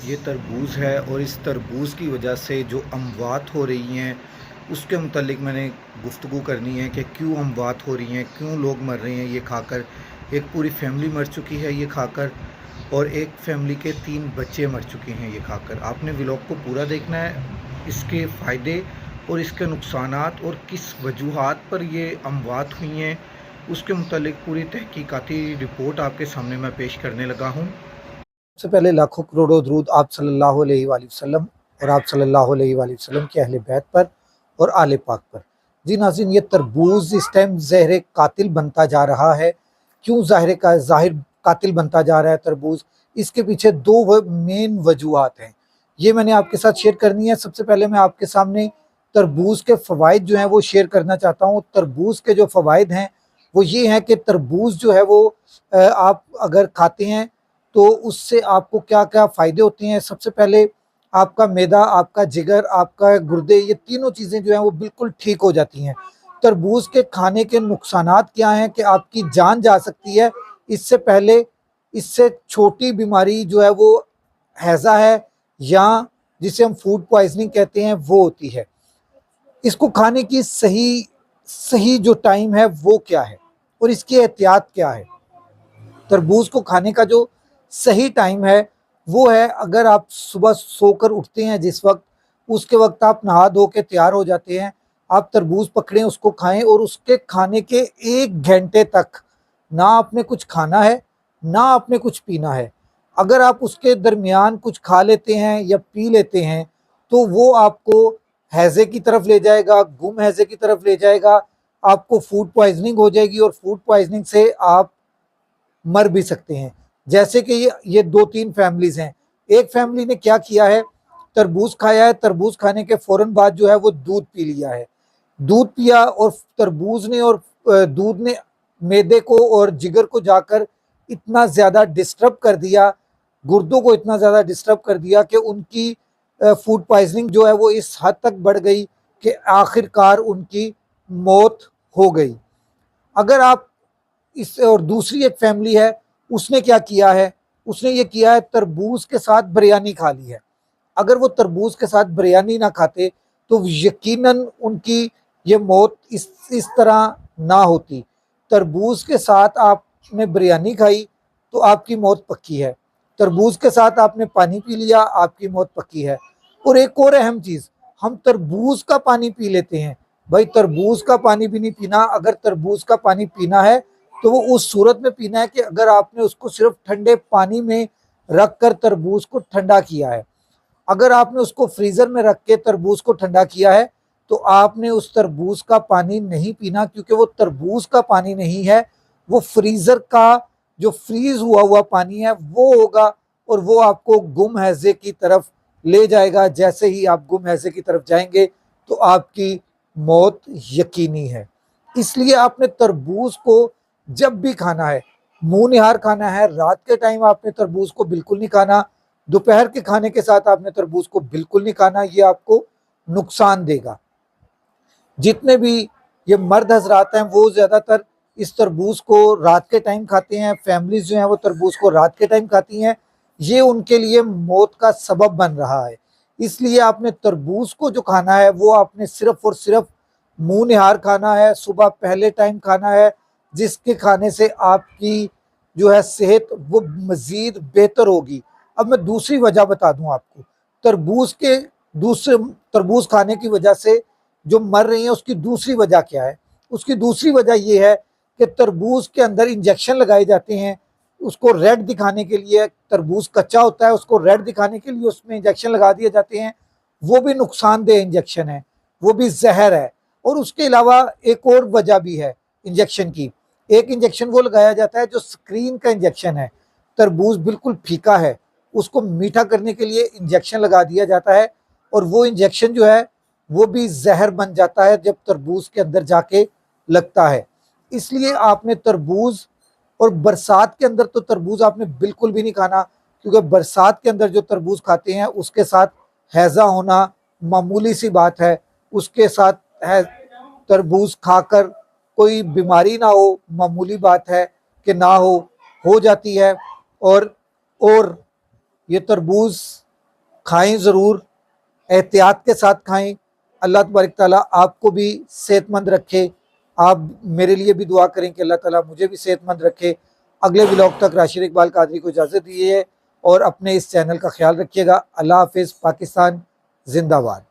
ये तरबूज़ है और इस तरबूज़ की वजह से जो अमवात हो रही हैं उसके मुतल्लिक मैंने गुफ्तगू करनी है कि क्यों अमवात हो रही हैं, क्यों लोग मर रहे हैं ये खाकर। एक पूरी फैमिली मर चुकी है ये खाकर और एक फैमिली के 3 बच्चे मर चुके हैं ये खाकर। आपने व्लॉग को पूरा देखना है, इसके फ़ायदे और इसके नुकसानात और किस वजूहात पर ये अमवात हुई हैं उसके मुतल्लिक पूरी तहकीकाती रिपोर्ट आपके सामने मैं पेश करने लगा हूँ। सबसे पहले लाखों करोड़ों दरूद आप सल्लल्लाहु अलैहि वसल्लम और आप सल्लल्लाहु अलैहि वसल्लम के अहले बैत पर और आले पाक पर। जी नाज़रीन, ये तरबूज इस टाइम ज़हर कातिल बनता जा रहा है। क्यों ज़ाहिर कातिल बनता जा रहा है तरबूज? इसके पीछे दो मेन वजूहात हैं, ये मैंने आपके साथ शेयर करनी है। सबसे पहले मैं आपके सामने तरबूज के फ़वाइद जो हैं वो शेयर करना चाहता हूँ। तरबूज के जो फ़वाइद हैं वो ये हैं कि तरबूज जो है वो आप अगर खाते हैं तो उससे आपको क्या क्या फ़ायदे होते हैं। सबसे पहले आपका मैदा, आपका जिगर, आपका गुर्दे, ये तीनों चीज़ें जो हैं वो बिल्कुल ठीक हो जाती हैं। तरबूज के खाने के नुकसानात क्या हैं कि आपकी जान जा सकती है। इससे पहले, इससे छोटी बीमारी जो है वो हैज़ा है, या जिसे हम फूड पॉइजनिंग कहते हैं, वो होती है। इसको खाने की सही सही जो टाइम है वो क्या है और इसकी एहतियात क्या है? तरबूज को खाने का जो सही टाइम है वो है, अगर आप सुबह सोकर उठते हैं जिस वक्त, उसके वक्त आप नहा धो के तैयार हो जाते हैं, आप तरबूज पकड़ें, उसको खाएं और उसके खाने के 1 घंटे तक ना आपने कुछ खाना है ना आपने कुछ पीना है। अगर आप उसके दरमियान कुछ खा लेते हैं या पी लेते हैं तो वो आपको हैज़े की तरफ ले जाएगा, गुम हैज़े की तरफ ले जाएगा, आपको फूड पॉइजनिंग हो जाएगी और फूड पॉइजनिंग से आप मर भी सकते हैं। जैसे कि ये 2-3 फैमिलीज हैं। एक फैमिली ने क्या किया है, तरबूज खाया है, तरबूज खाने के फौरन बाद जो है वो दूध पी लिया है। दूध पिया और तरबूज ने और दूध ने मैदे को और जिगर को जाकर इतना ज़्यादा डिस्टर्ब कर दिया, गुर्दों को इतना ज़्यादा डिस्टर्ब कर दिया कि उनकी फूड पॉइजनिंग जो है वो इस हद तक बढ़ गई कि आखिरकार उनकी मौत हो गई। अगर आप इस और दूसरी एक फैमिली है, उसने क्या किया है, उसने ये किया है तरबूज के साथ बिरयानी खा ली है। अगर वो तरबूज के साथ बिरयानी ना खाते तो यकीनन उनकी ये मौत इस तरह ना होती। तरबूज के साथ आपने बिरयानी खाई तो आपकी मौत पक्की है। तरबूज के साथ आपने पानी पी लिया, आपकी मौत पक्की है। और एक और अहम चीज़, हम तरबूज का पानी पी लेते हैं। भाई, तरबूज का पानी भी नहीं पीना। अगर तरबूज का पानी पीना है तो वो उस सूरत में पीना है कि अगर आपने उसको सिर्फ ठंडे पानी में रख कर तरबूज को ठंडा किया है। अगर आपने उसको फ्रीजर में रख के तरबूज को ठंडा किया है तो आपने उस तरबूज का पानी नहीं पीना, क्योंकि वो तरबूज का पानी नहीं है, वो फ्रीजर का जो फ्रीज हुआ हुआ पानी है वो होगा और वो आपको गुम हैजे की तरफ ले जाएगा। जैसे ही आप गुम हैजे की तरफ जाएंगे तो आपकी मौत यकीनी है। इसलिए आपने तरबूज को जब भी खाना है, मुंह निहार खाना है। रात के टाइम आपने तरबूज को बिल्कुल नहीं खाना, दोपहर के खाने के साथ आपने तरबूज को बिल्कुल नहीं खाना, ये आपको नुकसान देगा। जितने भी ये मर्द हजरात हैं वो ज़्यादातर इस तरबूज को रात के टाइम खाते हैं। फैमिलीज जो हैं वो तरबूज को रात के टाइम खाती हैं, ये उनके लिए मौत का सबब बन रहा है। इसलिए आपने तरबूज को जो खाना है वो आपने सिर्फ और सिर्फ मुंह निहार खाना है, सुबह पहले टाइम खाना है, जिसके खाने से आपकी जो है सेहत वो मज़ीद बेहतर होगी। अब मैं दूसरी वजह बता दूं आपको, तरबूज के दूसरे तरबूज खाने की वजह से जो मर रही हैं उसकी दूसरी वजह क्या है? उसकी दूसरी वजह यह है कि तरबूज के अंदर इंजेक्शन लगाए जाते हैं उसको रेड दिखाने के लिए। तरबूज कच्चा होता है, उसको रेड दिखाने के लिए उसमें इंजेक्शन लगा दिए जाते हैं। वो भी नुकसानदेह इंजेक्शन है, वो भी जहर है। और उसके अलावा एक और वजह भी है इंजेक्शन की। एक इंजेक्शन वो लगाया जाता है जो स्क्रीन का इंजेक्शन है। तरबूज बिल्कुल फीका है, उसको मीठा करने के लिए इंजेक्शन लगा दिया जाता है और वो इंजेक्शन जो है वो भी जहर बन जाता है जब तरबूज के अंदर जाके लगता है। इसलिए आपने तरबूज, और बरसात के अंदर तो तरबूज आपने बिल्कुल भी नहीं खाना, क्योंकि बरसात के अंदर जो तरबूज खाते हैं उसके साथ हैज़ा होना मामूली सी बात है। उसके साथ है तरबूज खाकर कोई बीमारी ना हो, मामूली बात है कि ना हो जाती है। और ये तरबूज खाएं ज़रूर, एहतियात के साथ खाएं। अल्लाह तबारक ताला आपको भी सेहतमंद रखे। आप मेरे लिए भी दुआ करें कि अल्लाह ताला मुझे भी सेहतमंद रखे। अगले व्लॉग तक राशिद इकबाल कादरी को इजाज़त दीजिए और अपने इस चैनल का ख्याल रखिएगा। अल्लाह हाफिज़। पाकिस्तान जिंदाबाद।